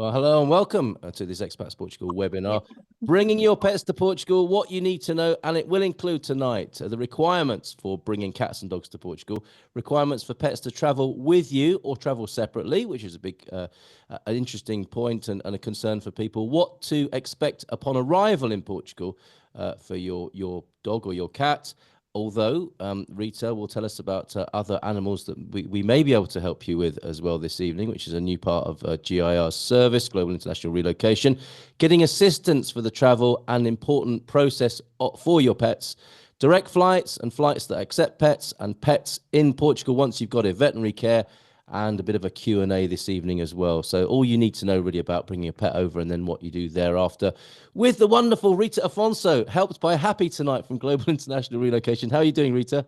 Well, hello and welcome to this Expats Portugal webinar, bringing your pets to Portugal, what you need to know, and it will include tonight the requirements for bringing cats and dogs to Portugal, requirements for pets to travel with you or travel separately, which is a big, an interesting point and a concern for people, what to expect upon arrival in Portugal for your dog or your cat. Although Rita will tell us about other animals that we may be able to help you with as well this evening, which is a new part of GIR's service, Global International Relocation, getting assistance for the travel and important process for your pets, direct flights and flights that accept pets and pets in Portugal once you've got a veterinary care, and a bit of a Q&A this evening as well. So all you need to know really about bringing a pet over and then what you do thereafter with the wonderful Rita Afonso, helped by Happy tonight from Global International Relocation. How are you doing, Rita?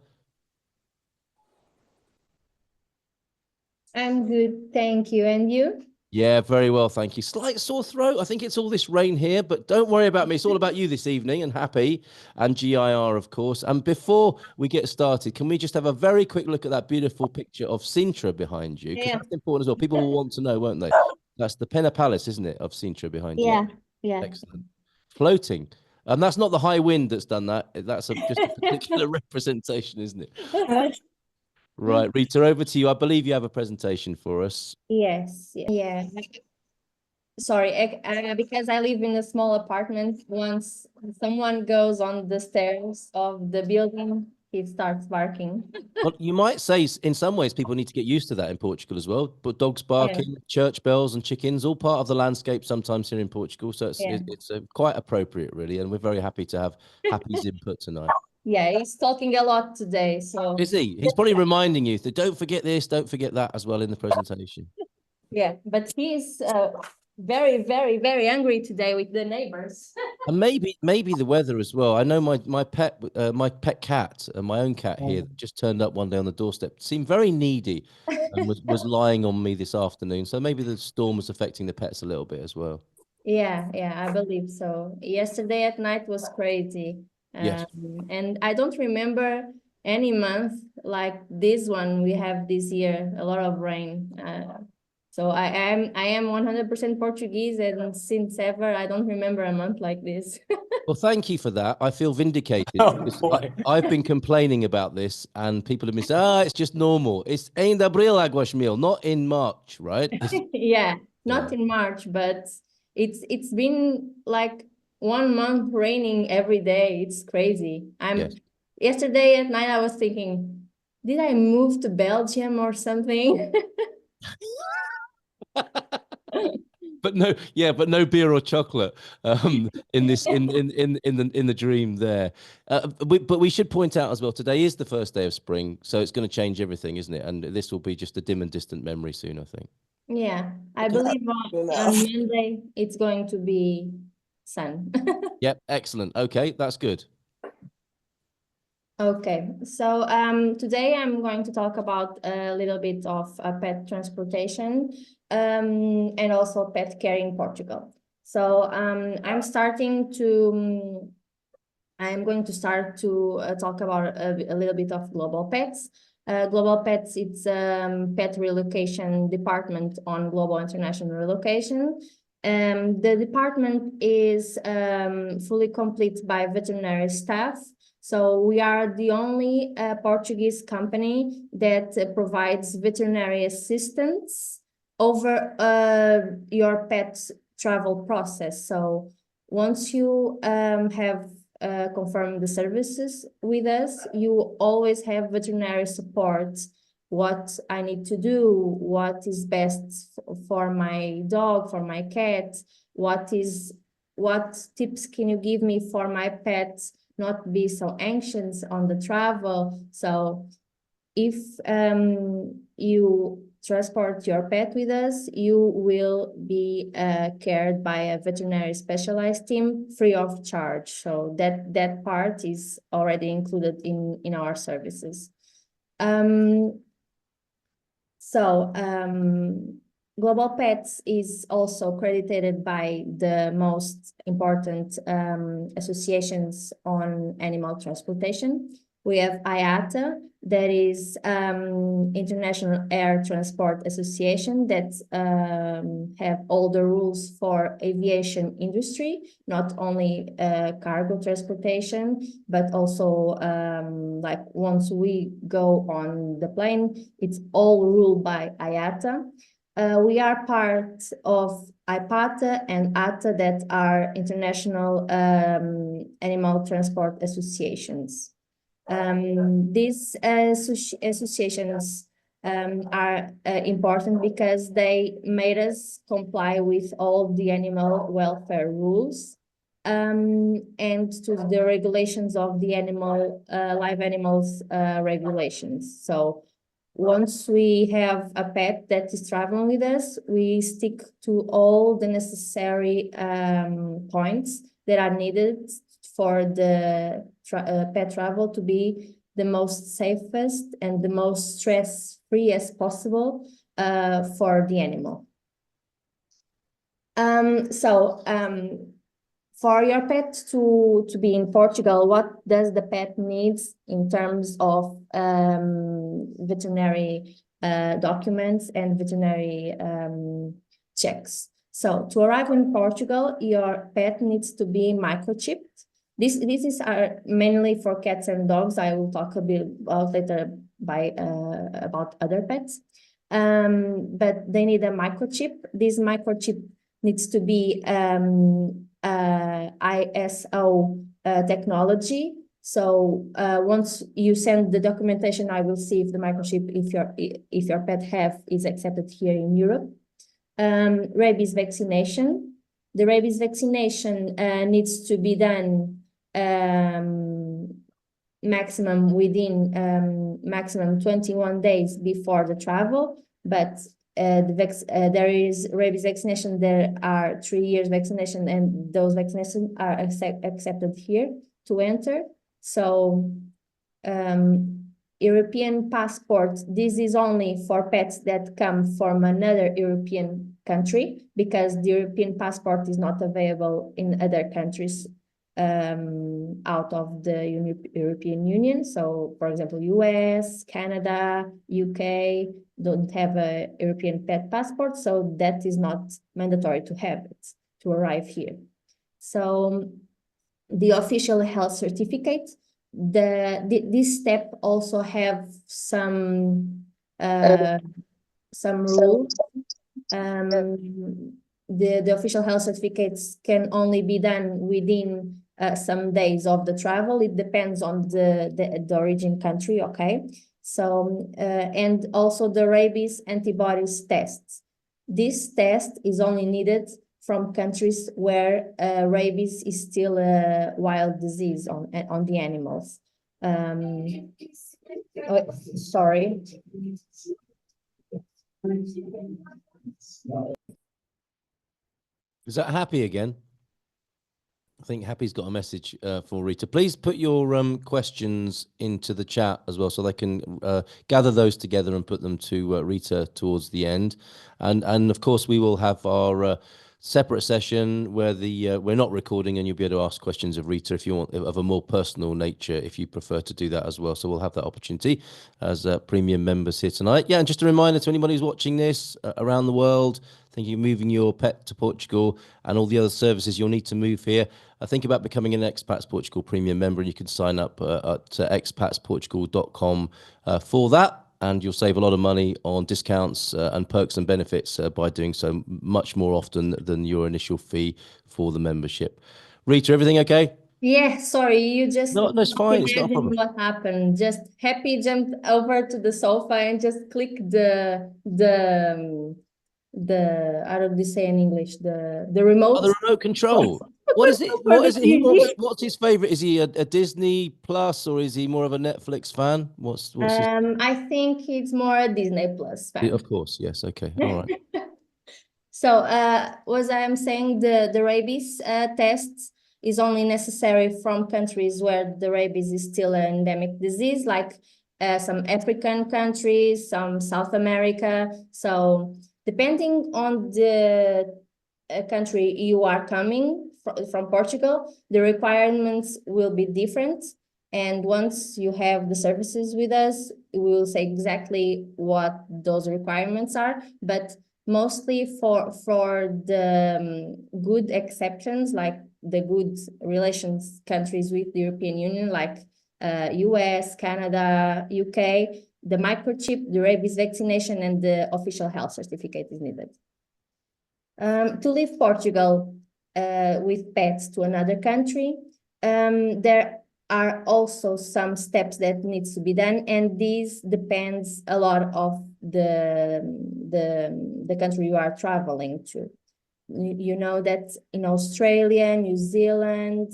I'm good, thank you. And you? Yeah, very well, thank you. Slight sore throat. I think it's all this rain here, but don't worry about me. It's all about you this evening and Happy and GIR, of course. And before we get started, can we just have a very quick look at that beautiful picture of Sintra behind you? Because that's important as well. People will want to know, won't they? That's the Pena Palace, isn't it, of Sintra behind you? Yeah. Excellent. Floating. And that's not the high wind that's done that. That's just a particular representation, isn't it? Right, Rita, over to you. I believe you have a presentation for us. Yes, yeah. Sorry, because I live in a small apartment, once someone goes on the stairs of the building, he starts barking. Well, you might say in some ways people need to get used to that in Portugal as well. But dogs barking, church bells and chickens, all part of the landscape sometimes here in Portugal. So it's quite appropriate, really. And we're very happy to have Happy's input tonight. Yeah, he's talking a lot today. So is he? He's probably reminding you that don't forget this, don't forget that as well in the presentation. Yeah, but he's very, very, very angry today with the neighbors. And maybe the weather as well. I know my pet cat, my own cat here, just turned up one day on the doorstep, seemed very needy, and was lying on me this afternoon. So maybe the storm was affecting the pets a little bit as well. Yeah, I believe so. Yesterday at night was crazy. Yes. And I don't remember any month like this one we have this year, a lot of rain. So I am 100% Portuguese, and since ever I don't remember a month like this. Well, thank you for that. I feel vindicated. I've been complaining about this, and people have been saying, it's just normal. It's em Abril águas mil, not in March, right? Yeah, not in March, but it's been like 1 month raining every day. It's crazy. Yesterday at night I was thinking, did I move to Belgium or something? But no beer or chocolate in the dream there. But we should point out as well, today is the first day of spring, so it's going to change everything, isn't it? And this will be just a dim and distant memory soon, I think. Yeah, I believe on Monday it's going to be sun. Yep, excellent. Okay, that's good. Okay, so today I'm going to talk about a little bit of pet transportation and also pet care in Portugal. So I'm going to start to talk about a little bit of Global Pets. Global Pets, it's pet relocation department on Global International Relocation. The department is fully complete by veterinary staff. So we are the only Portuguese company that provides veterinary assistance over your pet's travel process. So once you have confirmed the services with us, you always have veterinary support. What I need to do, what is best for my dog, for my cat, what tips can you give me for my pets not be so anxious on the travel. So if you transport your pet with us, you will be cared by a veterinary specialized team free of charge. So that part is already included in our services. Global Pets is also accredited by the most important associations on animal transportation. We have IATA, that is International Air Transport Association, that have all the rules for aviation industry, not only cargo transportation, but also like once we go on the plane, it's all ruled by IATA. We are part of IPATA and ATA, that are international animal transport associations. These associations are important because they made us comply with all the animal welfare rules and to the regulations of the animal live animals regulations. So once we have a pet that is traveling with us, we stick to all the necessary points that are needed for the pet travel to be the most safest and the most stress-free as possible for the animal. For your pet to be in Portugal, what does the pet needs in terms of veterinary documents and veterinary checks? So to arrive in Portugal, your pet needs to be microchipped. This is mainly for cats and dogs. I will talk a bit about later about other pets. But they need a microchip. This microchip needs to be ISO technology. So once you send the documentation, I will see if the microchip, if your pet is accepted here in Europe. Rabies vaccination. The rabies vaccination needs to be done maximum 21 days before the travel, but there is rabies vaccination. There are 3 years vaccination, and those vaccinations are accepted here to enter. So European passport, this is only for pets that come from another European country, because the European passport is not available in other countries out of the European Union. So, for example, US, Canada, UK don't have a European pet passport, so that is not mandatory to have it to arrive here. So, the official health certificate, this step also have some rules. The official health certificates can only be done within some days of the travel. It depends on the origin country, okay? So, and also the rabies antibodies tests. This test is only needed from countries where rabies is still a wild disease on the animals. Oh, sorry. Is that Happy again? I think Happy's got a message for Rita. Please put your questions into the chat as well, so they can gather those together and put them to Rita towards the end. And of course, we will have our separate session where we're not recording, and you'll be able to ask questions of Rita if you want, of a more personal nature, if you prefer to do that as well. So we'll have that opportunity as premium members here tonight. Yeah, and just a reminder to anybody who's watching this around the world, thinking of moving your pet to Portugal and all the other services you'll need to move here, think about becoming an Expats Portugal premium member, and you can sign up at expatsportugal.com for that. And you'll save a lot of money on discounts and perks and benefits by doing so much more often than your initial fee for the membership. Rita, everything okay? Yeah, sorry, you just No, it's fine. It's not a problem. what happened. Just Happy jumped over to the sofa and just clicked the how do you say in English, the remote. Oh, the remote control. What is it? What is it? He wants. What's his favorite? Is he a Disney Plus, or is he more of a Netflix fan? What's his... I think it's more a Disney Plus fan. Of course, yes. Okay, all right. So, as I am saying, the rabies tests is only necessary from countries where the rabies is still an endemic disease, like some African countries, some South America. So, depending on the country you are coming from Portugal, the requirements will be different. And once you have the services with us, we will say exactly what those requirements are. But mostly for the good exceptions, like the good relations countries with the European Union, like US, Canada, UK, the microchip, the rabies vaccination, and the official health certificate is needed. To leave Portugal with pets to another country, there are also some steps that needs to be done, and this depends a lot of the country you are traveling to. You know that in Australia, New Zealand,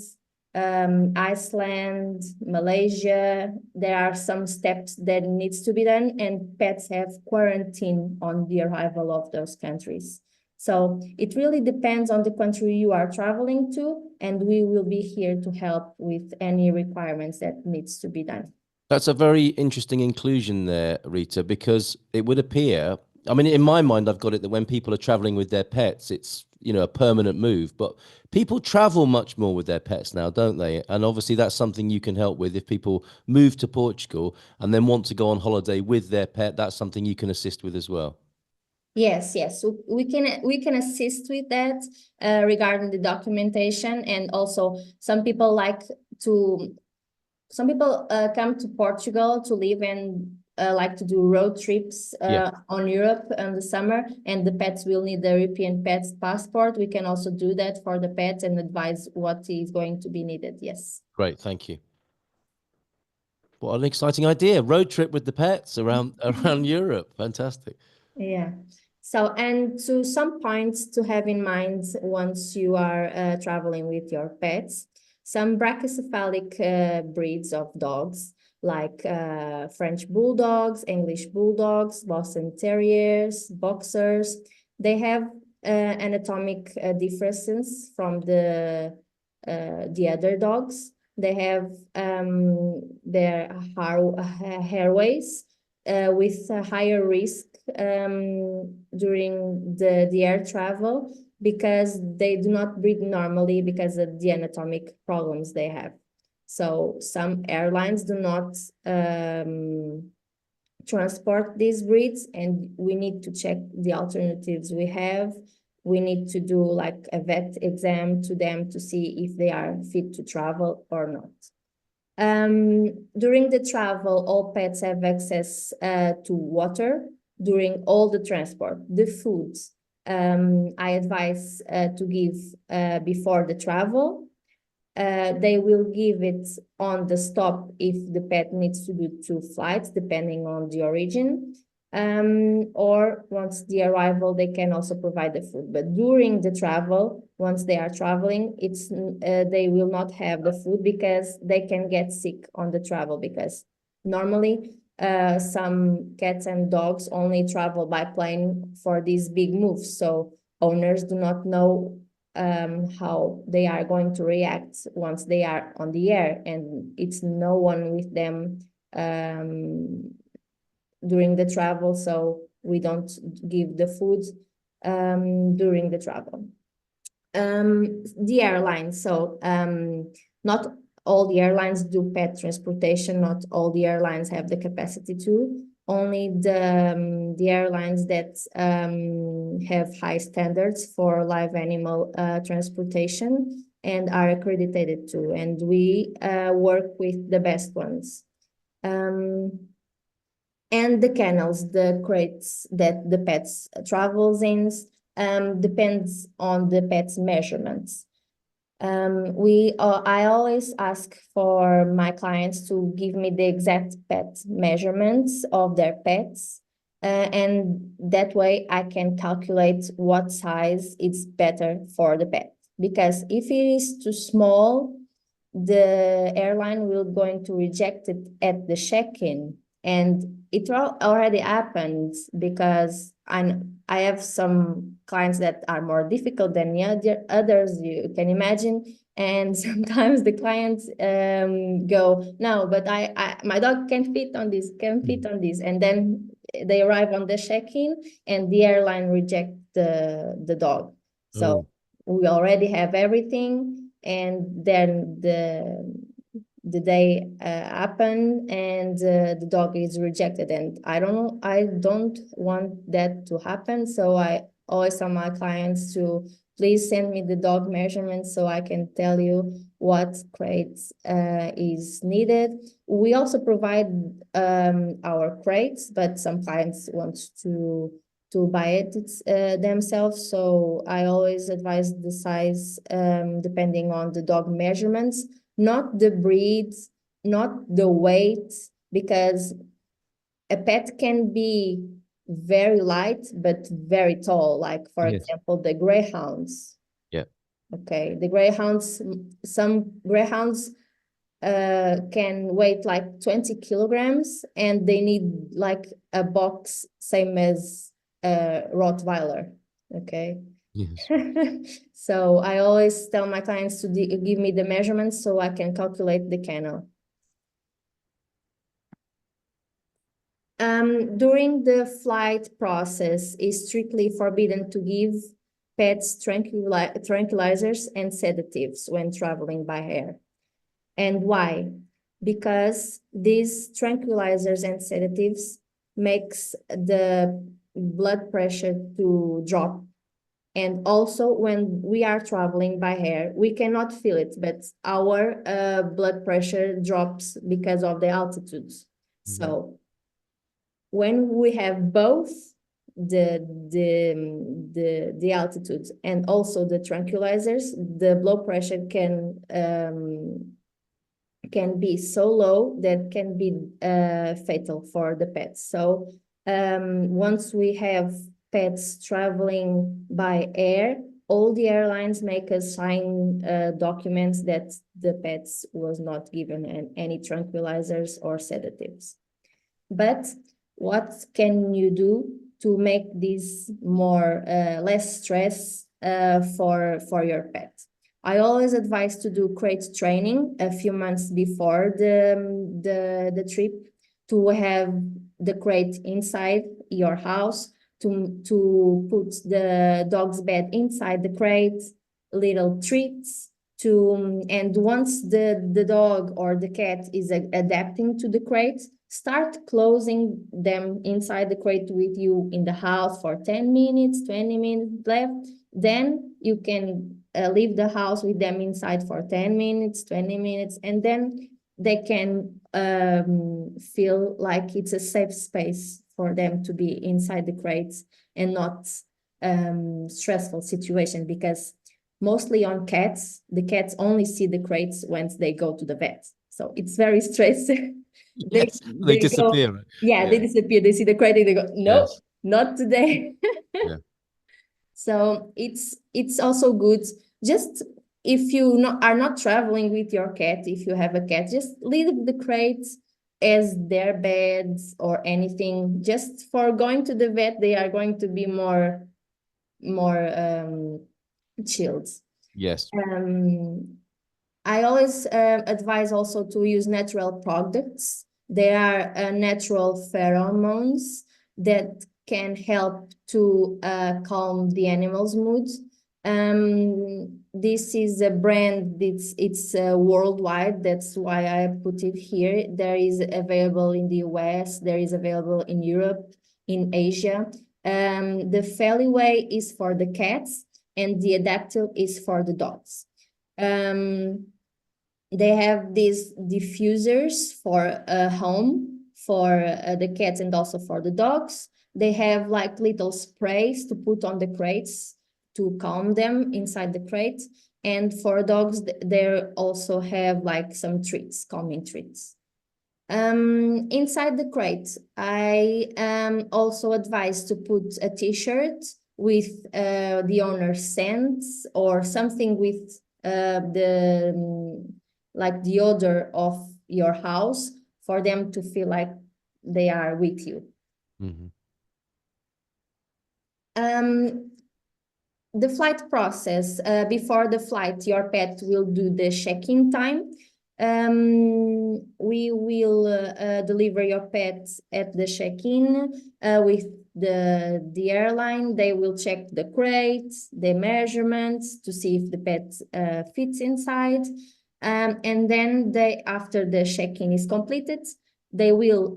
Iceland, Malaysia, there are some steps that needs to be done, and pets have quarantine on the arrival of those countries. So it really depends on the country you are traveling to, and we will be here to help with any requirements that needs to be done. That's a very interesting inclusion there, Rita, because it would appear, I mean, in my mind, I've got it that when people are traveling with their pets, it's, you know, a permanent move, but people travel much more with their pets now, don't they? And obviously that's something you can help with. If people move to Portugal and then want to go on holiday with their pet, that's something you can assist with as well. Yes, so we can assist with that regarding the documentation, and also some people come to Portugal to live and like to do road trips on Europe in the summer, and the pets will need the European pets passport. We can also do that for the pets and advise what is going to be needed. Yes. Great, thank you. What an exciting idea. Road trip with the pets around Europe. Fantastic. Yeah. So, and to some points to have in mind once you are traveling with your pets, some brachycephalic breeds of dogs, like French bulldogs, English bulldogs, Boston terriers, boxers, they have anatomic differences from the other dogs. They have their hairways with a higher risk during the air travel, because they do not breathe normally because of the anatomic problems they have. So some airlines do not transport these breeds, and we need to check the alternatives we have. We need to do like a vet exam to them to see if they are fit to travel or not. During the travel, all pets have access to water during all the transport. The foods I advise to give before the travel. They will give it on the stop if the pet needs to do 2 flights, depending on the origin. Or once the arrival, they can also provide the food. But during the travel, once they are traveling, they will not have the food, because they can get sick on the travel, because normally some cats and dogs only travel by plane for these big moves. So owners do not know how they are going to react once they are on the air, and it's no one with them during the travel, so we don't give the food during the travel. The airlines, so not all the airlines do pet transportation, not all the airlines have the capacity to. Only the airlines that have high standards for live animal transportation and are accredited to, and we work with the best ones. And the kennels, the crates that the pets travels in, depends on the pet's measurements. I always ask for my clients to give me the exact pet measurements of their pets, and that way I can calculate what size is better for the pet. Because if it is too small, the airline will going to reject it at the check-in. And it already happened, because I have some clients that are more difficult than the others, you can imagine. And sometimes the clients go, no, but my dog can fit on this, and then they arrive on the check-in and the airline reject the dog. So we already have everything, and then the day happen and the dog is rejected, and I don't want that to happen. So I always tell my clients to please send me the dog measurements so I can tell you what crates is needed. We also provide our crates, but some clients want to buy it themselves. So I always advise the size depending on the dog measurements, not the breed, not the weight, because a pet can be very light but very tall, like for example the greyhounds. Okay, the greyhounds, some greyhounds can weigh like 20 kilograms and they need like a box same as Rottweiler. Okay. Yes. So I always tell my clients to give me the measurements so I can calculate the kennel. During the flight process, it's strictly forbidden to give pets tranquilizers and sedatives when traveling by air. And why? Because these tranquilizers and sedatives makes the blood pressure to drop. And also when we are traveling by air, we cannot feel it, but our blood pressure drops because of the altitudes. So when we have both the altitudes and also the tranquilizers, the blood pressure can be so low that can be fatal for the pets. So once we have pets traveling by air, all the airlines make us sign documents that the pets was not given any tranquilizers or sedatives. But what can you do to make this more less stress for your pet? I always advise to do crate training a few months before the trip, to have the crate inside your house, to put the dog's bed inside the crate, little treats, and once the dog or the cat is adapting to the crate, start closing them inside the crate with you in the house for 10 minutes, 20 minutes left. Then you can leave the house with them inside for 10 minutes, 20 minutes, and then they can feel like it's a safe space for them to be inside the crates and not stressful situation, because mostly on cats, the cats only see the crates once they go to the vet. So it's very stressful. They disappear. Go, they disappear. They see the crate, they go, no, not today. So it's also good, just if you are not traveling with your cat, if you have a cat, just leave the crates as their beds or anything. Just for going to the vet, they are going to be more chilled. Yes. I always advise also to use natural products. There are natural pheromones that can help to calm the animal's mood. This is a brand, it's worldwide. That's why I put it here. There is available in the US, there is available in Europe, in Asia. The Feliway is for the cats and the Adaptil is for the dogs. They have these diffusers for a home for the cats and also for the dogs. They have like little sprays to put on the crates to calm them inside the crate. And for dogs, they also have like some treats, calming treats. Inside the crate, I also advise to put a t-shirt with the owner's scents or something with like the odor of your house, for them to feel like they are with you. The flight process, before the flight, your pet will do the check-in time. We will deliver your pet at the check-in with the airline. They will check the crates, the measurements to see if the pet fits inside. And then after the check-in is completed, they will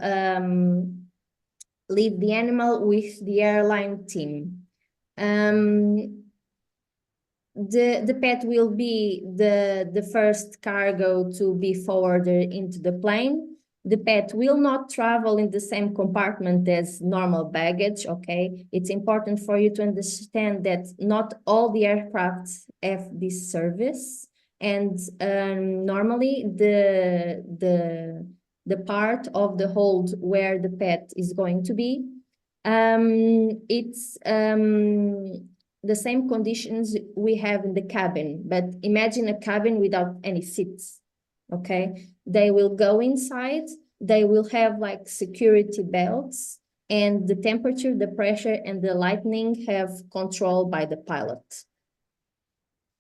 leave the animal with the airline team. The pet will be the first cargo to be forwarded into the plane. The pet will not travel in the same compartment as normal baggage, okay? It's important for you to understand that not all the aircraft have this service. And normally the part of the hold where the pet is going to be, it's the same conditions we have in the cabin, but imagine a cabin without any seats, okay? They will go inside, they will have like security belts, and the temperature, the pressure, and the lighting have control by the pilot.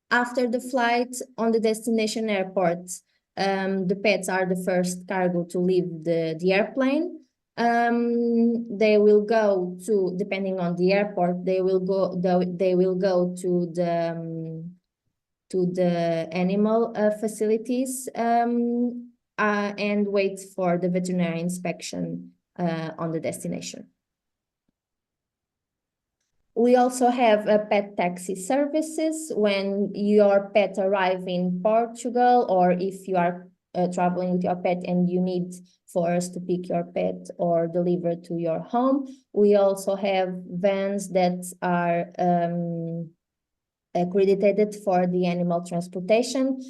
After the flight on the destination airport, the pets are the first cargo to leave the airplane. They will go to, depending on the airport, they will go to the animal facilities and wait for the veterinary inspection on the destination. We also have pet taxi services when your pet arrives in Portugal, or if you are traveling with your pet and you need for us to pick your pet or deliver to your home. We also have vans that are accredited for the animal transportation.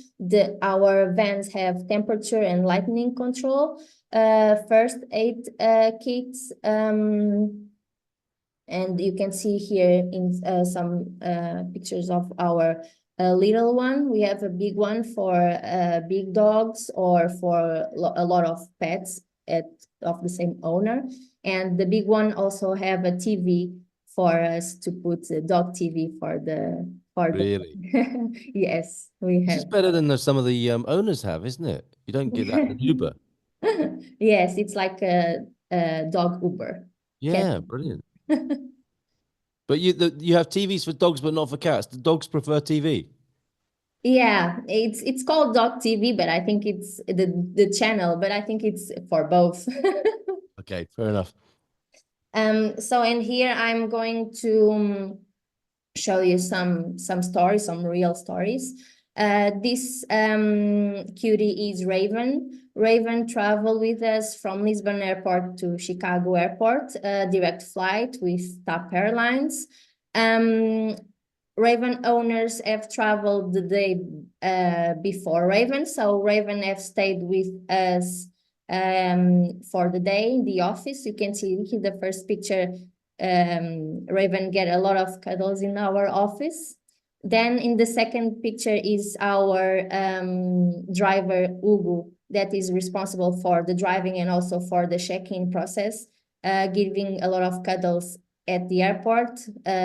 Our vans have temperature and lighting control, first aid kits, and you can see here in some pictures of our little one. We have a big one for big dogs or for a lot of pets of the same owner. And the big one also have a TV for us to put the dog TV for the... Really? Yes, we have. It's better than some of the owners have, isn't it? You don't get that in an Uber. Yes, it's like a dog Uber. Yeah, brilliant. But you have TVs for dogs, but not for cats. The dogs prefer TV. Yeah, it's called dog TV, but I think it's the channel, but I think it's for both. Okay, fair enough. So in here I'm going to show you some stories, some real stories. This cutie is Raven. Raven traveled with us from Lisbon Airport to Chicago Airport, direct flight with TAP Airlines. Raven owners have traveled the day before Raven, so Raven have stayed with us for the day in the office. You can see here the first picture. Raven get a lot of cuddles in our office. Then in the second picture is our driver, Hugo, that is responsible for the driving and also for the check-in process, giving a lot of cuddles at the airport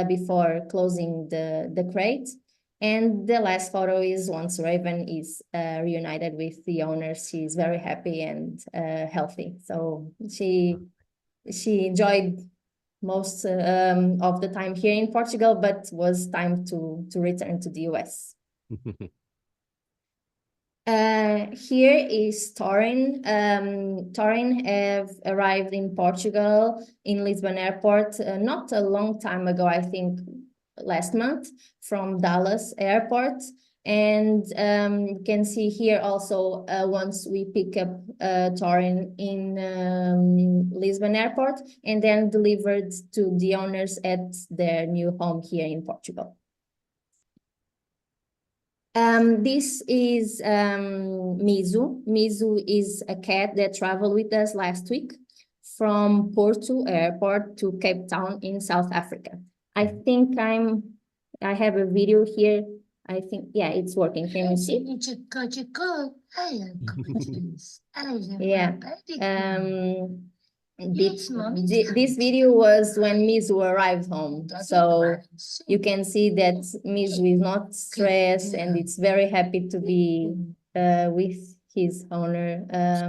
before closing the crate. And the last photo is once Raven is reunited with the owners. She's very happy and healthy. So she enjoyed most of the time here in Portugal, but was time to return to the US. Here is Torin. Torin have arrived in Portugal in Lisbon Airport not a long time ago, I think last month, from Dallas Airport. And you can see here also once we pick up Torin in Lisbon Airport and then delivered to the owners at their new home here in Portugal. This is Mizu. Mizu is a cat that traveled with us last week from Porto Airport to Cape Town in South Africa. I think I have a video here. I think, yeah, it's working. Can you see? Yeah. This video was when Mizu arrived home. So you can see that Mizu is not stressed and it's very happy to be with his owner.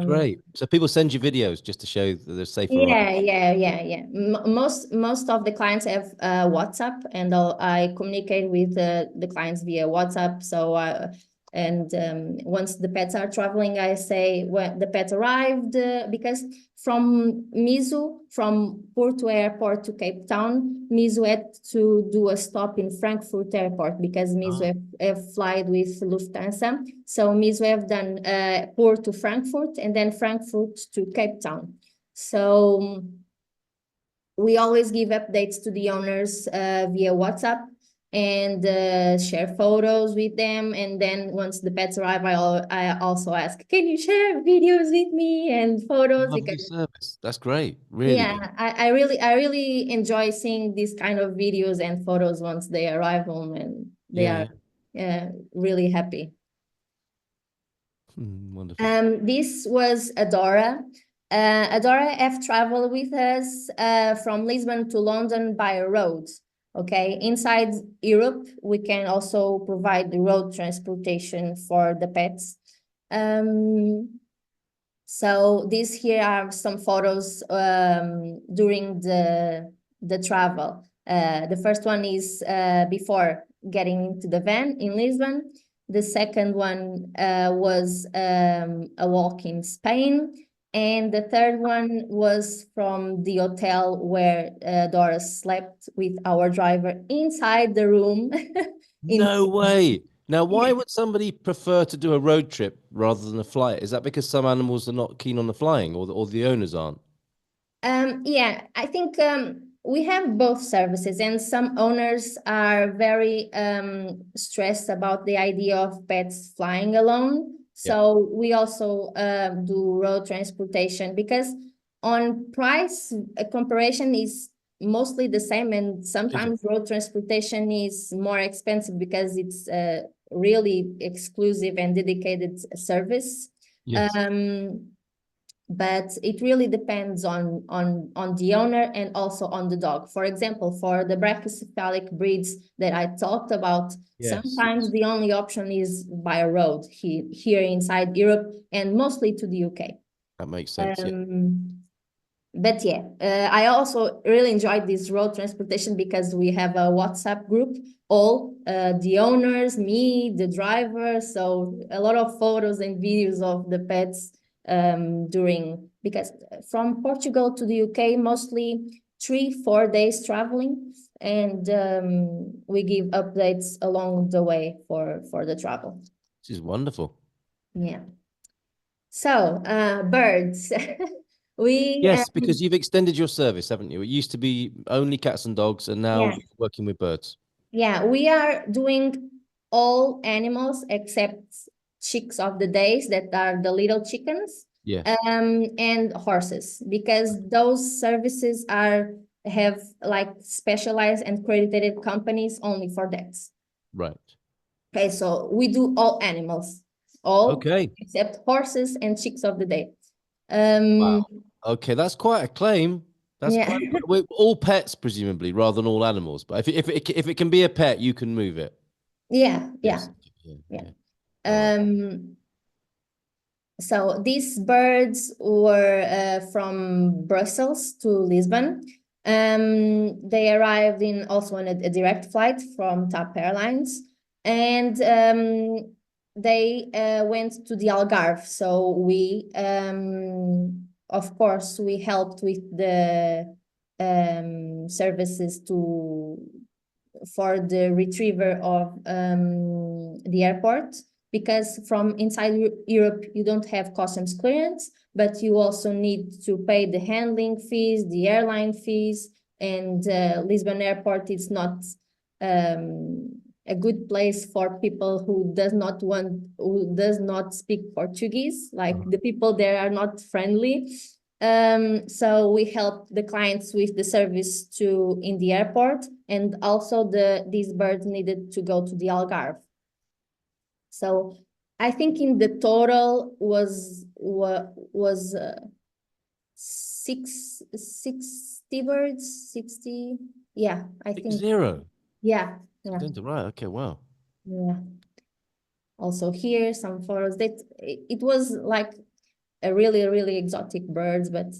Great. So people send you videos just to show that they're safe. Yeah. Most of the clients have WhatsApp, and I communicate with the clients via WhatsApp. So And once the pets are traveling, I say when the pet arrived, because from Mizu, from Porto Airport to Cape Town, Mizu had to do a stop in Frankfurt Airport because Mizu have flied with Lufthansa. So Mizu have done Porto to Frankfurt and then Frankfurt to Cape Town. So we always give updates to the owners via WhatsApp and share photos with them. And then once the pets arrive, I also ask, can you share videos with me and photos? Lovely Because service. That's great. Really good. I really enjoy seeing these kind of videos and photos once they arrive home, and they are really happy. Wonderful. This was Adora. Adora have traveled with us from Lisbon to London by road. Okay, inside Europe, we can also provide the road transportation for the pets. So these here are some photos during the travel. The first one is before getting into the van in Lisbon. The second one was a walk in Spain. And the third one was from the hotel where Doris slept with our driver inside the room. No way. Now, why would somebody prefer to do a road trip rather than a flight? Is that because some animals are not keen on the flying, or the owners aren't? Yeah, I think we have both services, and some owners are very stressed about the idea of pets flying alone. So we also do road transportation, because on price, a comparison is mostly the same, and sometimes road transportation is more expensive because it's a really exclusive and dedicated service. Yes. But it really depends on the owner and also on the dog. For example, for the brachycephalic breeds that I talked about, sometimes the only option is by road here inside Europe, and mostly to the UK. That makes sense. But I also really enjoyed this road transportation because we have a WhatsApp group, all the owners, me, the driver, so a lot of photos and videos of the pets because from Portugal to the UK, mostly 3-4 days traveling, and we give updates along the way for the travel. This is wonderful. Yeah. So birds. Yes, because you've extended your service, haven't you? It used to be only cats and dogs, and now you're working with birds. Yeah, we are doing all animals except chicks of the days, that are the little chickens. And horses, because those services have like specialized and credited companies only for that. Right. Okay, so we do all animals, except horses and chicks of the day. Wow. Okay, that's quite a claim. That's quite, all pets, presumably, rather than all animals. But if it can be a pet, you can move it. Yeah. So these birds were from Brussels to Lisbon. They arrived also on a direct flight from TAP Airlines, and they went to the Algarve. So we, of course, we helped with the services for the retriever of the airport, because from inside Europe, you don't have customs clearance, but you also need to pay the handling fees, the airline fees, and Lisbon Airport is not a good place for people who does not speak Portuguese. Like the people there are not friendly. So we help the clients with the service in the airport, and also these birds needed to go to the Algarve. So I think in the total was 60 birds, 60. Yeah, I think 0. Yeah. Right. Okay. Wow. Yeah. Also here some photos that it was like a really exotic birds, but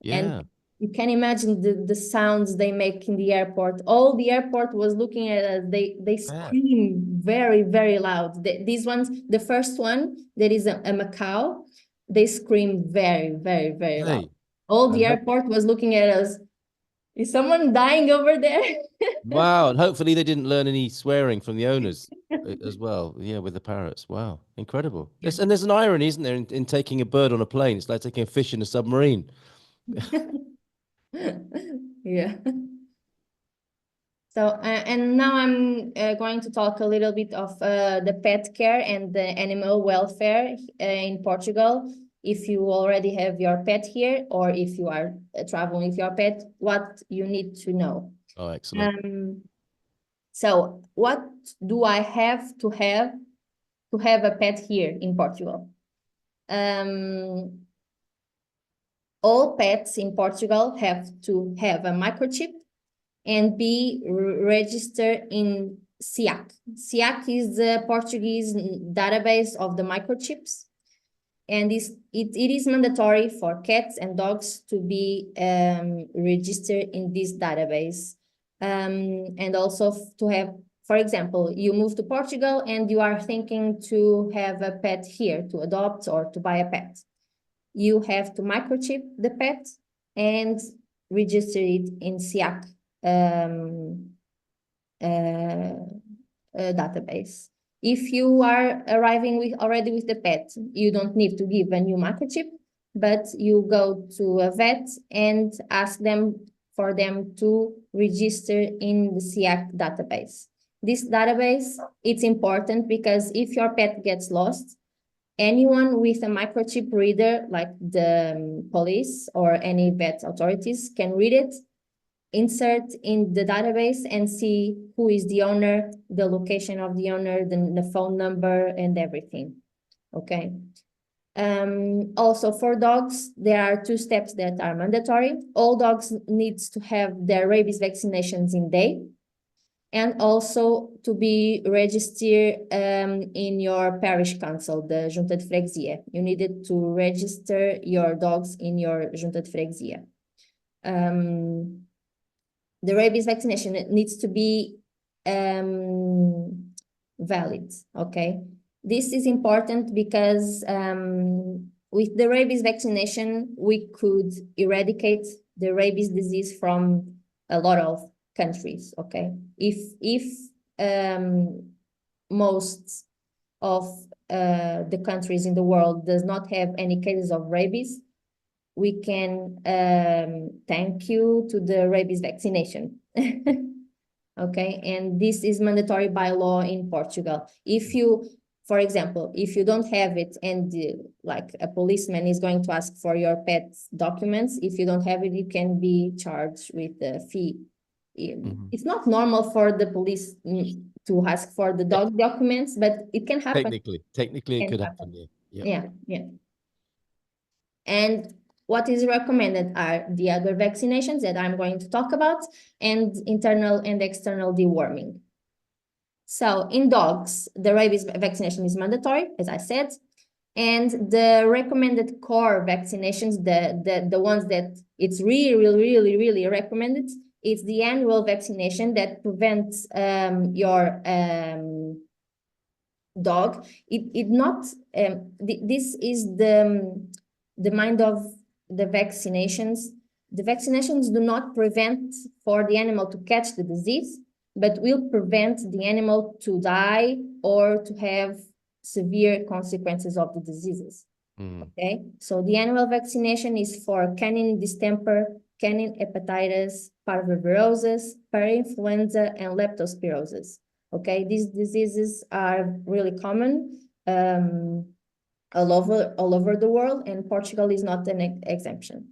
and You can imagine the sounds they make in the airport. All the airport was looking at us. They scream very, very loud. These ones, the first one, that is a macaw, they scream very, very, very loud. All the airport was looking at us. Is someone dying over there? Wow. And hopefully they didn't learn any swearing from the owners as well. Yeah, with the parrots. Wow. Incredible. And there's an irony, isn't there, in taking a bird on a plane? It's like taking a fish in a submarine. Yeah. So, and now I'm going to talk a little bit of the pet care and the animal welfare in Portugal. If you already have your pet here, or if you are traveling with your pet, what you need to know. Oh, excellent. So what do I have to have a pet here in Portugal? All pets in Portugal have to have a microchip and be registered in SIAC. SIAC is the Portuguese database of the microchips, and it is mandatory for cats and dogs to be registered in this database. And also to have, for example, you move to Portugal and you are thinking to have a pet here, to adopt or to buy a pet. You have to microchip the pet and register it in SIAC database. If you are arriving already with the pet, you don't need to give a new microchip, but you go to a vet and ask them for them to register in the SIAC database. This database, it's important because if your pet gets lost, anyone with a microchip reader, like the police or any vet authorities, can read it, insert in the database, and see who is the owner, the location of the owner, the phone number, and everything. Okay. Also for dogs, there are 2 steps that are mandatory. All dogs needs to have their rabies vaccinations in date, and also to be registered in your parish council, the Junta de Freguesia. You needed to register your dogs in your Junta de Freguesia. The rabies vaccination needs to be valid, okay? This is important because with the rabies vaccination, we could eradicate the rabies disease from a lot of countries, okay? If most of the countries in the world does not have any cases of rabies, we can thank you to the rabies vaccination. Okay, and this is mandatory by law in Portugal. If you, for example, if you don't have it and like a policeman is going to ask for your pet's documents, if you don't have it, you can be charged with a fee. It's not normal for the police to ask for the dog documents, but it can happen. Technically it could happen. Yeah. And what is recommended are the other vaccinations that I'm going to talk about, and internal and external deworming. So in dogs, the rabies vaccination is mandatory, as I said, and the recommended core vaccinations, the ones that it's really recommended, it's the annual vaccination that prevents your dog. This is the mind of the vaccinations. The vaccinations do not prevent for the animal to catch the disease, but will prevent the animal to die or to have severe consequences of the diseases. Okay, so the annual vaccination is for canine distemper, canine hepatitis, parvovirosis, parainfluenza, and leptospirosis. Okay, these diseases are really common all over the world, and Portugal is not an exemption.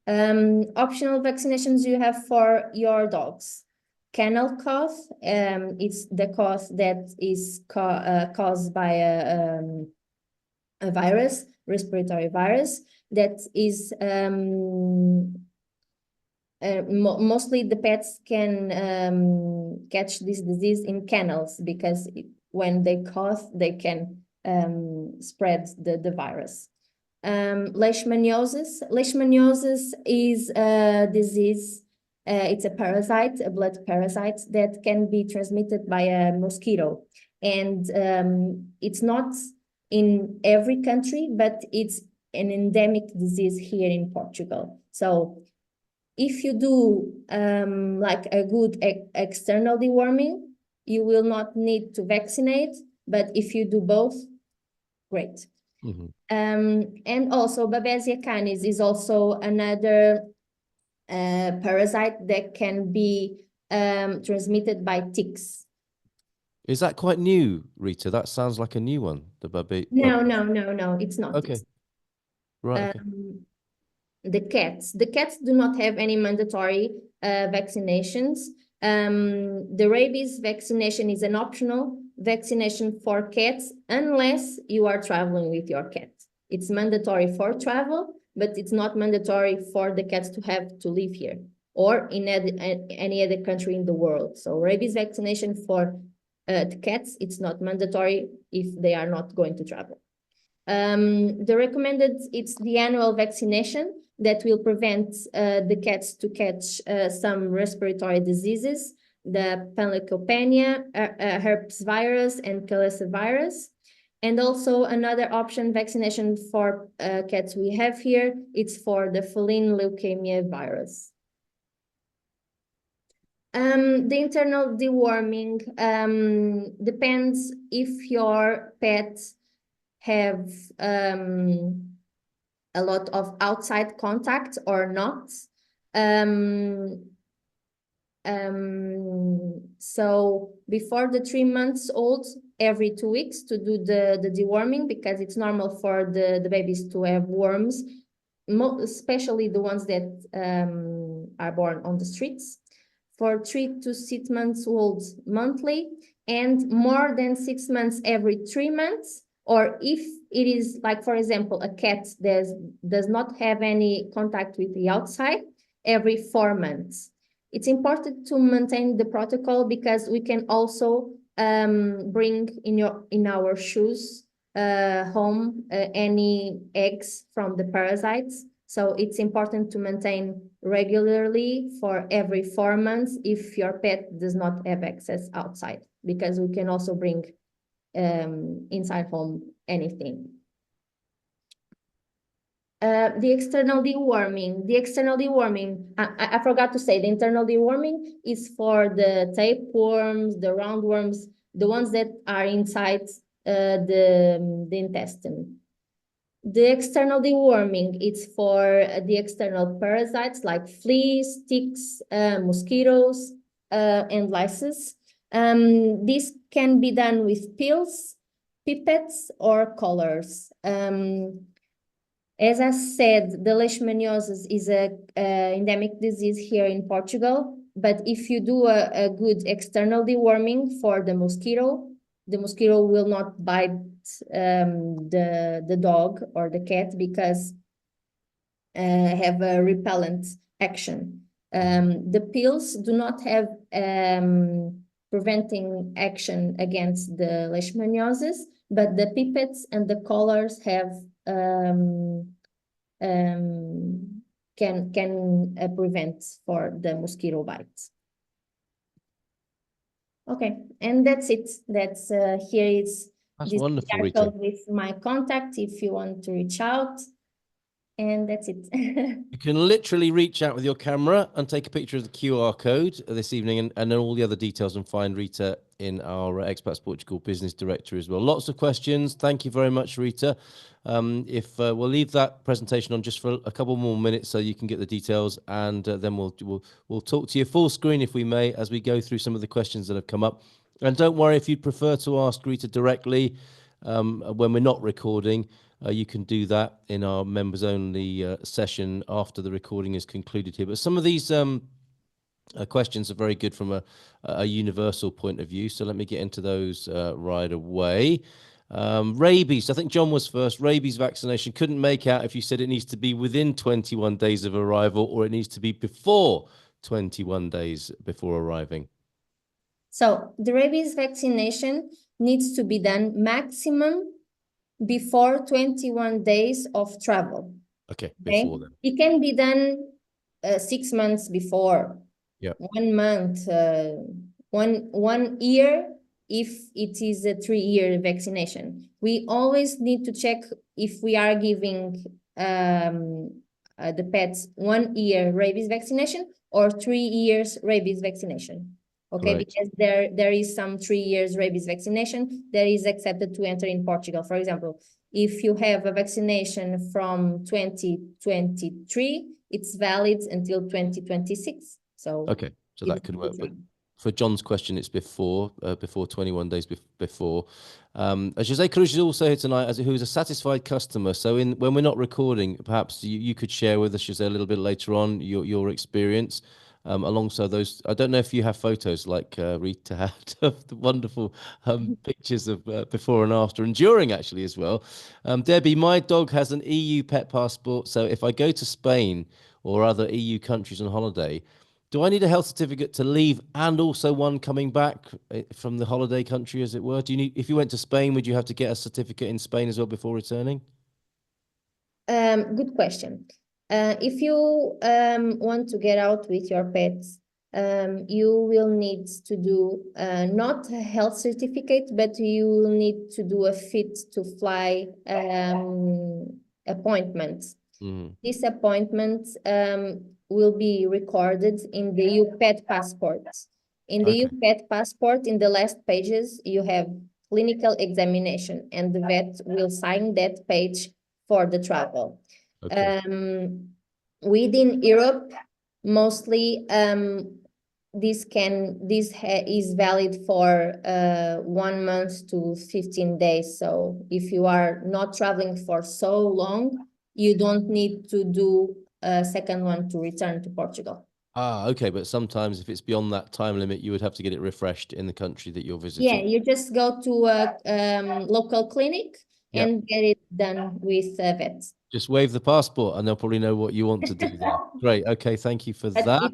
Optional vaccinations you have for your dogs. Kennel cough, it's the cough that is caused by a virus, respiratory virus, that is mostly the pets can catch this disease in kennels, because when they cough, they can spread the virus. Leishmaniasis. Leishmaniasis is a disease. It's a parasite, a blood parasite that can be transmitted by a mosquito. And it's not in every country, but it's an endemic disease here in Portugal. So if you do like a good external deworming, you will not need to vaccinate. But if you do both, great. Mm-hmm. And also Babesia canis is also another parasite that can be transmitted by ticks. Is that quite new, Rita? That sounds like a new one. The baby. No, it's not. Okay. Right. Okay. The cats do not have any mandatory vaccinations. The rabies vaccination is an optional vaccination for cats unless you are traveling with your cat. It's mandatory for travel, but it's not mandatory for the cats to have to live here or in any other country in the world. So rabies vaccination for the cats, it's not mandatory if they are not going to travel. The recommended, it's the annual vaccination that will prevent the cats to catch some respiratory diseases, the panleukopenia, herpes virus, and calicivirus. And also another option vaccination for cats we have here, it's for the feline leukemia virus. The internal deworming depends if your pet have a lot of outside contact or not. So before the 3 months old, every 2 weeks to do the deworming, because it's normal for the babies to have worms, especially the ones that are born on the streets. For 3 to 6 months old monthly, and more than 6 months every 3 months. Or if it is like, for example, a cat that does not have any contact with the outside, every 4 months. It's important to maintain the protocol because we can also bring in our shoes home any eggs from the parasites. So it's important to maintain regularly for every 4 months if your pet does not have access outside, because we can also bring inside home anything. The external deworming. I forgot to say, the internal deworming is for the tapeworms, the roundworms, the ones that are inside the intestine. The external deworming, it's for the external parasites like fleas, ticks, mosquitoes, and lice. This can be done with pills, pipettes, or collars. As I said, the leishmaniasis is a endemic disease here in Portugal, but if you do a good external deworming for the mosquito will not bite the dog or the cat because have a repellent action. The pills do not have preventing action against the leishmaniasis, but the pipettes and the collars have can prevent for the mosquito bites. Okay, and that's it. That's here is That's this wonderful, QR Rita. code with my contact if you want to reach out. And that's it. You can literally reach out with your camera and take a picture of the QR code this evening, and then all the other details, and find Rita in our Expats Portugal business directory as well. Lots of questions. Thank you very much, Rita. We'll leave that presentation on just for a couple more minutes so you can get the details, and then we'll talk to you full screen, if we may, as we go through some of the questions that have come up. And don't worry, if you'd prefer to ask Rita directly when we're not recording, you can do that in our members only session after the recording is concluded here. But some of these questions are very good from a universal point of view. So let me get into those right away. Rabies, I think John was first. Rabies vaccination, couldn't make out if you said it needs to be within 21 days of arrival or it needs to be before 21 days before arriving. So the rabies vaccination needs to be done maximum before 21 days of travel. Okay, Okay, before then. it can be done 6 months before. Yeah. 1 month, 1 year if it is a 3-year vaccination. We always need to check if we are giving the pets 1 year rabies vaccination or 3 years rabies vaccination. Okay, Right. because there is some 3 years rabies vaccination that is accepted to enter in Portugal. For example, if you have a vaccination from 2023, it's valid until 2026. So Okay, so that could work. But for John's question, it's before 21 days before. Jose Cruz is also here tonight, who's a satisfied customer. So when we're not recording, perhaps you could share with us, Jose, a little bit later on your experience alongside those. I don't know if you have photos like Rita had of the wonderful pictures of before and after and during actually as well. Debbie, my dog has an EU pet passport. So if I go to Spain or other EU countries on holiday, do I need a health certificate to leave and also one coming back from the holiday country, as it were? If you went to Spain, would you have to get a certificate in Spain as well before returning? Good question. If you want to get out with your pets, you will need to do not a health certificate, but you will need to do a fit to fly appointment. Mm. This appointment will be recorded in the EU pet passport. In the EU pet passport, in the last pages, you have clinical examination, and the vet will sign that page for the travel. Okay. Within Europe, mostly this is valid for 1 month to 15 days. So if you are not traveling for so long, you don't need to do a second one to return to Portugal. Okay, but sometimes if it's beyond that time limit, you would have to get it refreshed in the country that you're visiting. Yeah, you just go to a local clinic and get it done with a vet. Just wave the passport and they'll probably know what you want to do there. Great. Okay, thank you for that.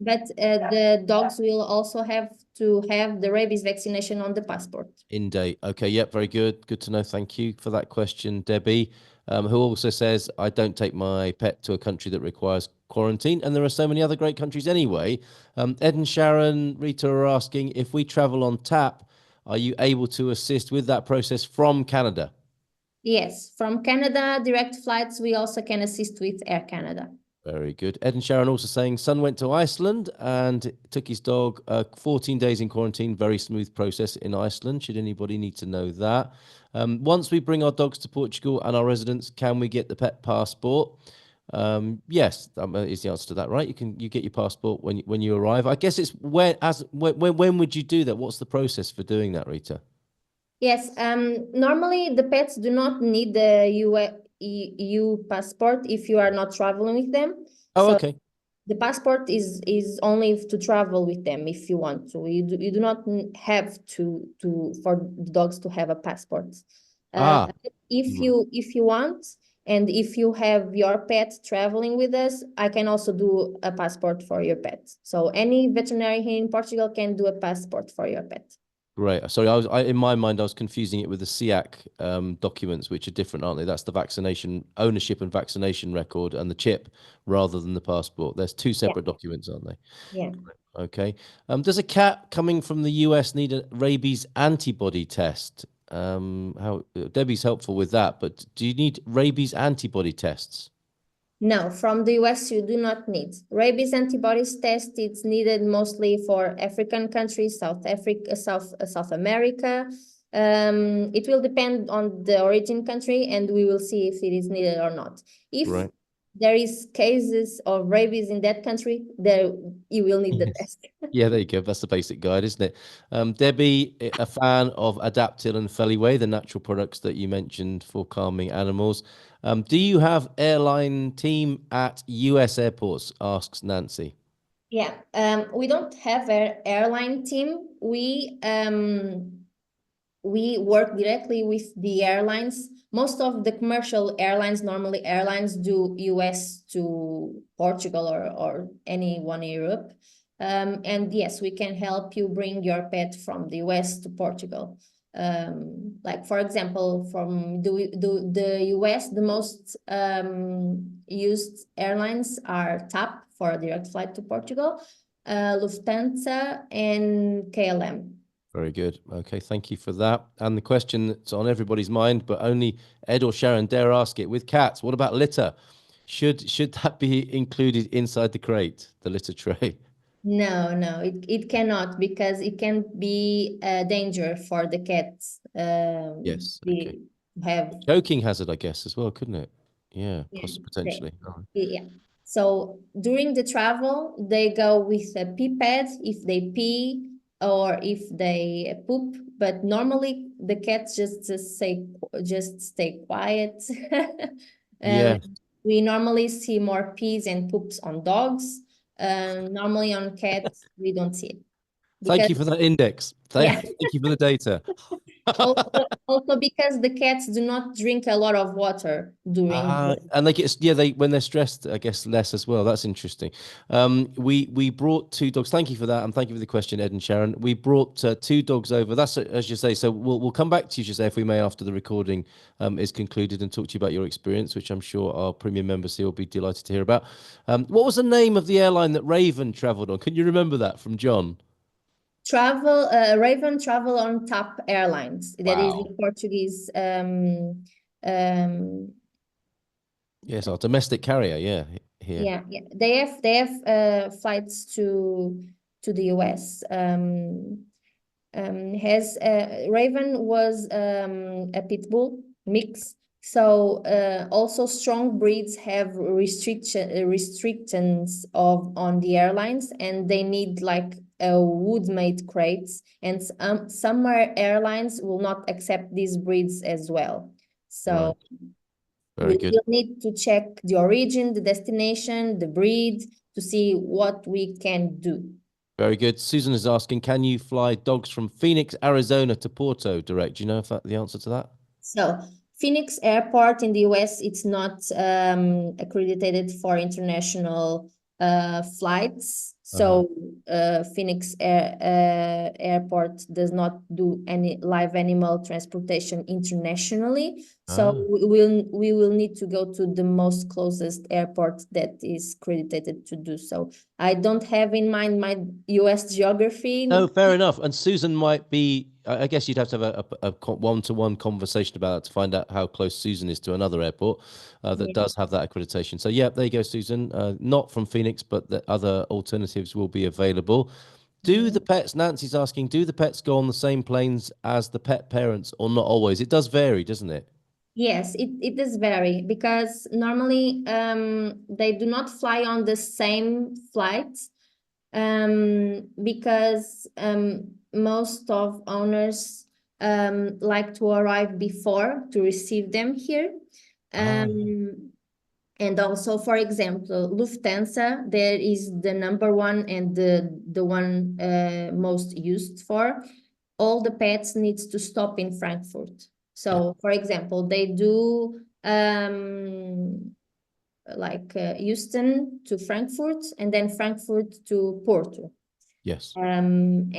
But the dogs will also have to have the rabies vaccination on the passport. In date. Okay, yep, very good. Good to know. Thank you for that question, Debbie, who also says, I don't take my pet to a country that requires quarantine. And there are so many other great countries anyway. Ed and Sharon, Rita are asking, if we travel on tap, are you able to assist with that process from Canada? Yes, from Canada, direct flights, we also can assist with Air Canada. Very good. Ed and Sharon also saying, son went to Iceland and took his dog 14 days in quarantine. Very smooth process in Iceland. Should anybody need to know that? Once we bring our dogs to Portugal and our residents, can we get the pet passport? Yes, that is the answer to that, right? You get your passport when you arrive. I guess it's when would you do that? What's the process for doing that, Rita? Yes, normally the pets do not need the EU passport if you are not traveling with them. Oh, okay. The passport is only to travel with them if you want to. You do not have to for the dogs to have a passport. If you want, and if you have your pet traveling with us, I can also do a passport for your pet. So any veterinarian here in Portugal can do a passport for your pet. Great. Sorry, in my mind, I was confusing it with the SIAC documents, which are different, aren't they? That's the vaccination ownership and vaccination record and the chip rather than the passport. There's two separate documents, aren't they? Yeah. Okay. Does a cat coming from the US need a rabies antibody test? Debbie's helpful with that, but do you need rabies antibody tests? No, from the US, you do not need. Rabies antibodies test, it's needed mostly for African countries, South Africa, South America. It will depend on the origin country, and we will see if it is needed or not. If there is cases of rabies in that country, there you will need the test. Yeah, there you go. That's the basic guide, isn't it? Debbie, a fan of Adaptil and Feliway, the natural products that you mentioned for calming animals. Do you have airline team at US airports? Asks Nancy. Yeah, we don't have an airline team. We work directly with the airlines. Most of the commercial airlines, normally airlines, do US to Portugal or anyone in Europe. And yes, we can help you bring your pet from the US to Portugal. like for example, from the US, the most used airlines are TAP for a direct flight to Portugal, Lufthansa, and KLM. Very good. Okay, thank you for that. And the question that's on everybody's mind, but only Ed or Sharon dare ask it: with cats, what about litter? Should that be included inside the crate, the litter tray? No, it cannot, because it can be a danger for the cats. Yes. Okay. They have Choking hazard, I guess, as well, couldn't it? Yeah, yeah, potentially. yeah. So during the travel, they go with a pee pad if they pee or if they poop. But normally the cats just stay quiet. Yeah. We normally see more pees and poops on dogs. Normally on cats, we don't see it Thank because you for that index. yeah. Thank you for the data. Also because the cats do not drink a lot of water during And they get, yeah, they when they're stressed, I guess less as well. That's interesting. We brought two dogs. Thank you for that, and thank you for the question, Ed and Sharon. We brought two dogs over. That's as you say. So we'll come back to you, Jose, if we may, after the recording is concluded, and talk to you about your experience, which I'm sure our premium members here will be delighted to hear about. What was the name of the airline that Raven travelled on? Can you remember that from John? Raven travel on TAP Airlines. That is Wow. the Portuguese Yes, our domestic carrier. Yeah, here. yeah. They have flights to the US. Has Raven was a pit bull mix. So also strong breeds have restrictions on the airlines, and they need like a wood-made crates, and some airlines will not accept these breeds as well. So Right. Very good. will need to check the origin, the destination, the breed to see what we can do. Very good. Susan is asking, can you fly dogs from Phoenix, Arizona to Porto direct? Do you know if the answer to that? So Phoenix Airport in the US, it's not accredited for international flights. So Phoenix Airport does not do any live animal transportation internationally. So we will need to go to the most closest airport that is accredited to do so. I don't have in mind my US geography. No, fair enough. And Susan might be, I guess you'd have to have a one-to-one conversation about it to find out how close Susan is to another airport that does have that accreditation. So, yeah, there you go, Susan. Not from Phoenix, but the other alternatives will be available. Do the pets, Nancy's asking, do the pets go on the same planes as the pet parents or not always? It does vary, doesn't it? Yes, it does vary because normally they do not fly on the same flight because most of owners like to arrive before to receive them here. And also, for example, Lufthansa, there is the number one and the one most used for. All the pets needs to stop in Frankfurt. So, for example, they do like Houston to Frankfurt and then Frankfurt to Porto. Yes. And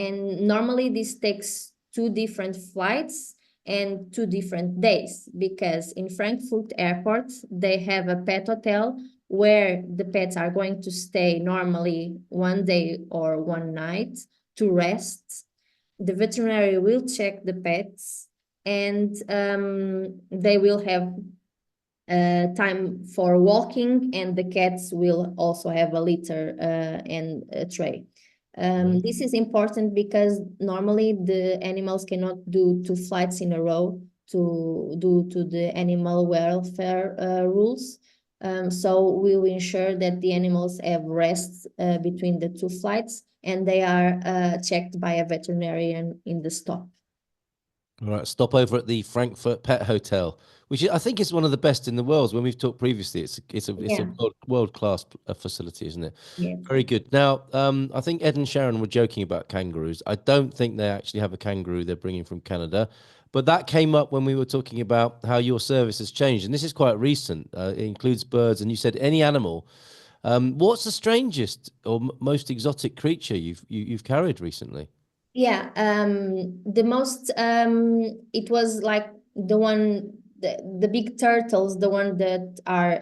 normally this takes two different flights and 2 different days, because in Frankfurt Airport, they have a pet hotel where the pets are going to stay normally 1 day or 1 night to rest. The veterinarian will check the pets, and they will have time for walking, and the cats will also have a litter and a tray. This is important because normally the animals cannot do 2 flights in a row due to the animal welfare rules. So we will ensure that the animals have rest between the 2 flights, and they are checked by a veterinarian in the stop. All right, stop over at the Frankfurt Pet Hotel, which I think is one of the best in the world. When we've talked previously, it's a world-class facility, isn't it? Yeah. Very good. Now, I think Ed and Sharon were joking about kangaroos. I don't think they actually have a kangaroo they're bringing from Canada, but that came up when we were talking about how your service has changed, and this is quite recent. It includes birds, and you said any animal. What's the strangest or most exotic creature you've carried recently? Yeah, the most it was like the big turtles, the one that are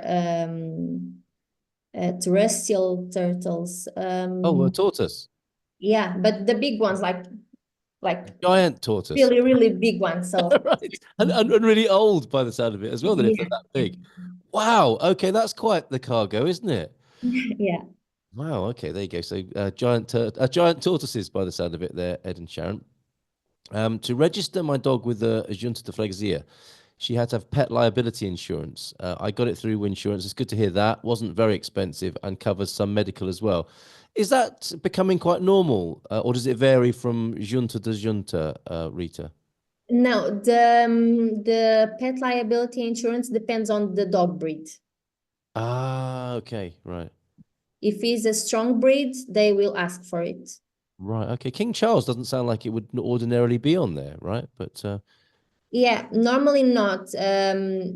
terrestrial turtles. Oh, a tortoise. Yeah, but the big ones, like Giant tortoise. really, really big ones. So Right. And really old by the sound of it as well, then if they're yeah, that big. Wow. Okay, that's quite the cargo, isn't it? yeah. Wow. Okay, there you go. So giant tortoises by the sound of it there, Ed and Sharon. To register my dog with a Junta de Freguesia, she had to have pet liability insurance. I got it through insurance. It's good to hear that. Wasn't very expensive and covers some medical as well. Is that becoming quite normal, or does it vary from Junta to Junta, Rita? No, the pet liability insurance depends on the dog breed. Ah, okay, right. If it's a strong breed, they will ask for it. Right. Okay. King Charles doesn't sound like it would ordinarily be on there, right? But Yeah, normally not. I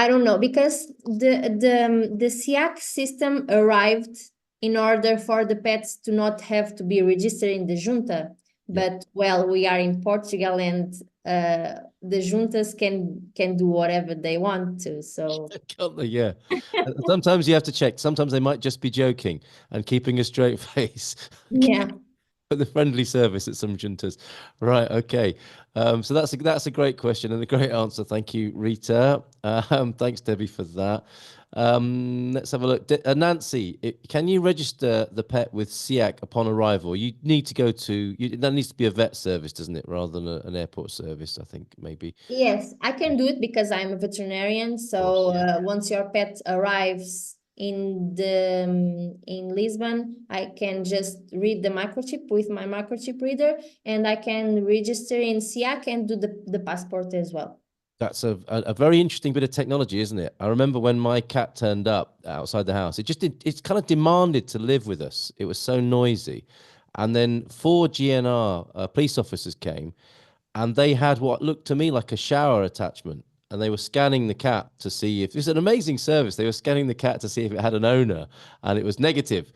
don't know because the SIAC system arrived in order for the pets to not have to be registered in the junta. yeah, But well, we are in Portugal and the juntas can do whatever they want to. So can't they? Yeah. Sometimes you have to check. Sometimes they might just be joking and keeping a straight face. yeah. But the friendly service at some juntas. Right. Okay. So that's a great question and a great answer. Thank you, Rita. Thanks, Debbie, for that. Let's have a look. Nancy, can you register the pet with SIAC upon arrival? You need to go to, that needs to be a vet service, doesn't it? Rather than an airport service, I think, maybe. Yes, I can do it because I'm a veterinarian. Of course, So yeah. once your pet arrives in Lisbon, I can just read the microchip with my microchip reader, and I can register in SIAC and do the passport as well. That's a very interesting bit of technology, isn't it? I remember when my cat turned up outside the house, it's kind of demanded to live with us. It was so noisy. And then four GNR police officers came and they had what looked to me like a shower attachment. And they were scanning the cat to see if it's an amazing service. They were scanning the cat to see if it had an owner, and it was negative.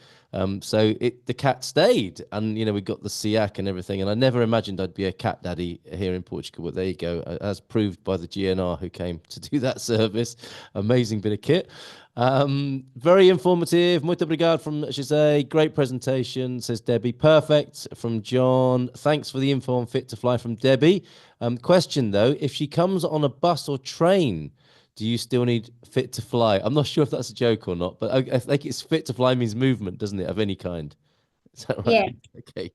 So the cat stayed, and we got the SIAC and everything. And I never imagined I'd be a cat daddy here in Portugal, but there you go, as proved by the GNR who came to do that service. Amazing bit of kit. Very informative. Muito obrigado from Jose. Great presentation, says Debbie. Perfect from John. Thanks for the info on Fit to Fly from Debbie. Question though, if she comes on a bus or train, do you still need Fit to Fly? I'm not sure if that's a joke or not, but I think it's Fit to Fly means movement, doesn't it, of any kind? Is that right? Yeah. Okay.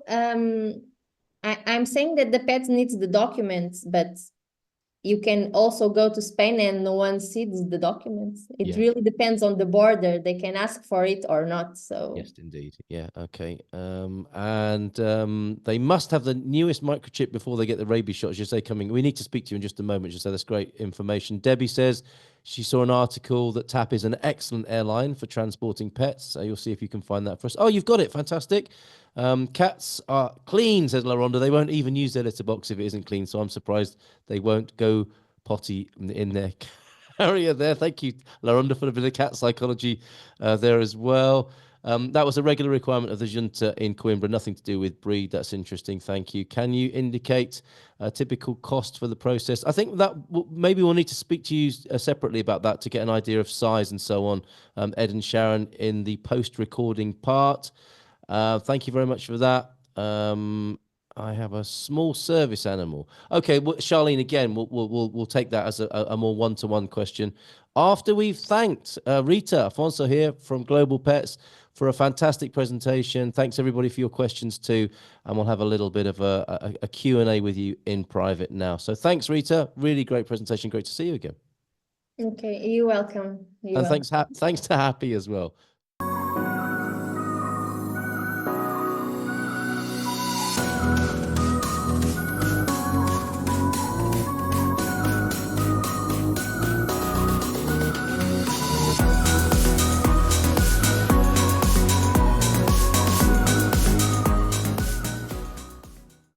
And I'm saying that the pet needs the documents, but you can also go to Spain and no one sees the documents. It Yeah. really depends on the border. They can ask for it or not. So Yes, indeed. Yeah. Okay. And they must have the newest microchip before they get the rabies shot. As you say, coming. We need to speak to you in just a moment. Just say that's great information. Debbie says she saw an article that TAP is an excellent airline for transporting pets. So you'll see if you can find that for us. Oh, you've got it. Fantastic. Cats are clean, says LaRonda. They won't even use their litter box if it isn't clean. So I'm surprised they won't go potty in their carrier there. Thank you, LaRonda, for a bit of cat psychology there as well. That was a regular requirement of the junta in Coimbra, nothing to do with breed. That's interesting. Thank you. Can you indicate a typical cost for the process? I think that maybe we'll need to speak to you separately about that to get an idea of size and so on, Ed and Sharon, in the post-recording part. Thank you very much for that. I have a small service animal. Okay, well, Charlene, again, we'll take that as a more one-to-one question. After we've thanked Rita Afonso here from Global Pets for a fantastic presentation. Thanks everybody for your questions too. And we'll have a little bit of a Q&A with you in private now. So thanks, Rita. Really great presentation. Great to see you again. okay, you're welcome. And thanks to Happy as well.